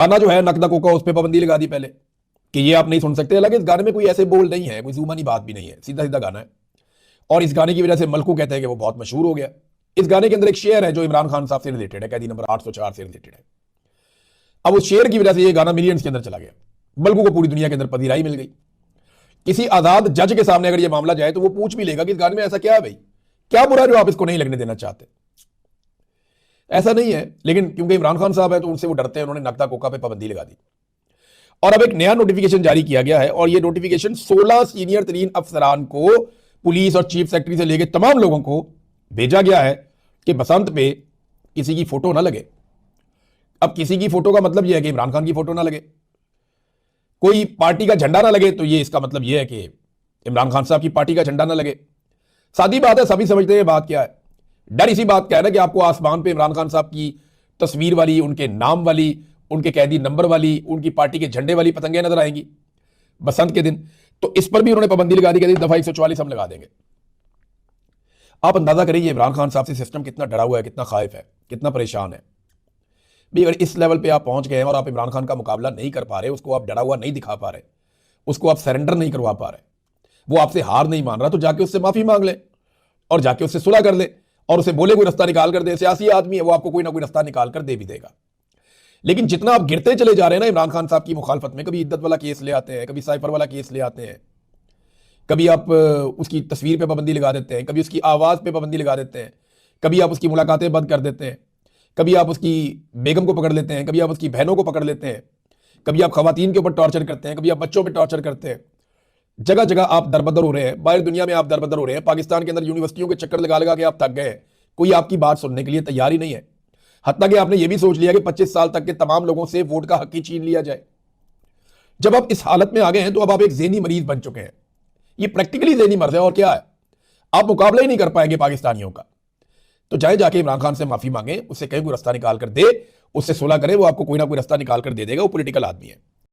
गाना जो है नकदा कोका, उस पर पाबंदी लगा दी पहले कि ये आप नहीं सुन सकते। हालांकि इस गाने में कोई ऐसे बोल नहीं है, कोई जुबानी बात भी नहीं है, सीधा सीधा गाना है। और इस गाने की वजह से मलकू कहते हैं कि वो बहुत मशहूर हो गया। इस गाने के अंदर एक शेर है जो इमरान खान साहब से रिलेटेड है, कैदी नंबर 804 से रिलेटेड है। अब उस शेर की वजह से ये गाना मिलियंस के अंदर चला गया। मलकू को पूरी दुनिया के अंदर पजीराई मिल गई। किसी आजाद जज के सामने अगर ये मामला जाए तो वो पूछ भी लेगा कि इस गाने में ऐसा क्या है भाई, क्या बुरा जो आप इसको नहीं लगने देना चाहते। ऐसा नहीं है, लेकिन क्योंकि इमरान खान साहब है तो उनसे वो डरते हैं, उन्होंने नकदा कोका पे पाबंदी लगा दी। और अब एक नया नोटिफिकेशन जारी किया गया है, और ये नोटिफिकेशन 16 सीनियर तरीन अफसरान को, पुलिस और चीफ सेक्रेटरी से लेकर तमाम लोगों को भेजा गया है कि बसंत पे किसी की फोटो ना लगे। अब किसी की फोटो का मतलब यह है कि इमरान खान की फोटो ना लगे, कोई पार्टी का झंडा ना लगे, तो ये इसका मतलब यह है कि इमरान खान साहब की पार्टी का झंडा ना लगे। सादी बात है, सभी समझते हैं बात क्या है। डर इसी बात का है ना कि आपको आसमान पे इमरान खान साहब की तस्वीर वाली, उनके नाम वाली, उनके कैदी नंबर वाली, उनकी पार्टी के झंडे वाली पतंगें नजर आएंगी बसंत के दिन। तो इस पर भी उन्होंने पाबंदी लगा दी, दफा 144 हम लगा देंगे। आप अंदाजा करिए इमरान खान साहब से सिस्टम कितना डरा हुआ है, कितना खाइफ है, कितना परेशान है भी। अगर इस लेवल पे आप पहुंच गए हैं और आप इमरान खान का मुकाबला नहीं कर पा रहे, उसको आप डरा हुआ नहीं दिखा पा रहे, उसको आप सरेंडर नहीं करवा पा रहे, वो आपसे हार नहीं मान रहा, तो जाके उससे माफी मांग ले और जाके उससे सुलह कर ले और उसे बोले कोई रास्ता निकाल कर दे। सियासी आदमी है, वो आपको कोई ना कोई रास्ता निकाल कर दे भी देगा। लेकिन जितना आप गिरते चले जा रहे हैं ना इमरान खान साहब की मुखालफत में, कभी इद्दत वाला केस ले आते हैं, कभी साइफर वाला केस ले आते हैं, कभी आप उसकी तस्वीर पे पाबंदी लगा देते हैं, कभी उसकी आवाज़ पे पाबंदी लगा देते हैं, कभी आप उसकी मुलाकातें बंद कर देते हैं, कभी आप उसकी बेगम को पकड़ लेते हैं, कभी आप उसकी बहनों को पकड़ लेते हैं, कभी आप खवातीन के ऊपर टॉर्चर करते हैं, कभी आप बच्चों पर टॉर्चर करते हैं। जगह जगह आप दरबदर हो रहे हैं, बाहर दुनिया में आप दरबदर हो रहे हैं। पाकिस्तान के अंदर यूनिवर्सिटियों के चक्कर लगा लगा के आप थक गए, कोई आपकी बात सुनने के लिए तैयार ही नहीं है। हत्ता कि आपने यह भी सोच लिया कि 25 साल तक के तमाम लोगों से वोट का हक ही छीन लिया जाए। जब आप इस हालत में आ गए हैं तो अब आप एक ज़हनी मरीज बन चुके हैं। ये प्रैक्टिकली ज़हनी मर्ज है और क्या है, आप मुकाबला ही नहीं कर पाएंगे पाकिस्तानियों का। तो चाहे जाके इमरान खान से माफी मांगे, उससे कहीं कोई रास्ता निकाल कर दे, उससे सुलह करे, वो आपको कोई ना कोई रास्ता निकाल कर दे देगा, वो पॉलिटिकल आदमी है।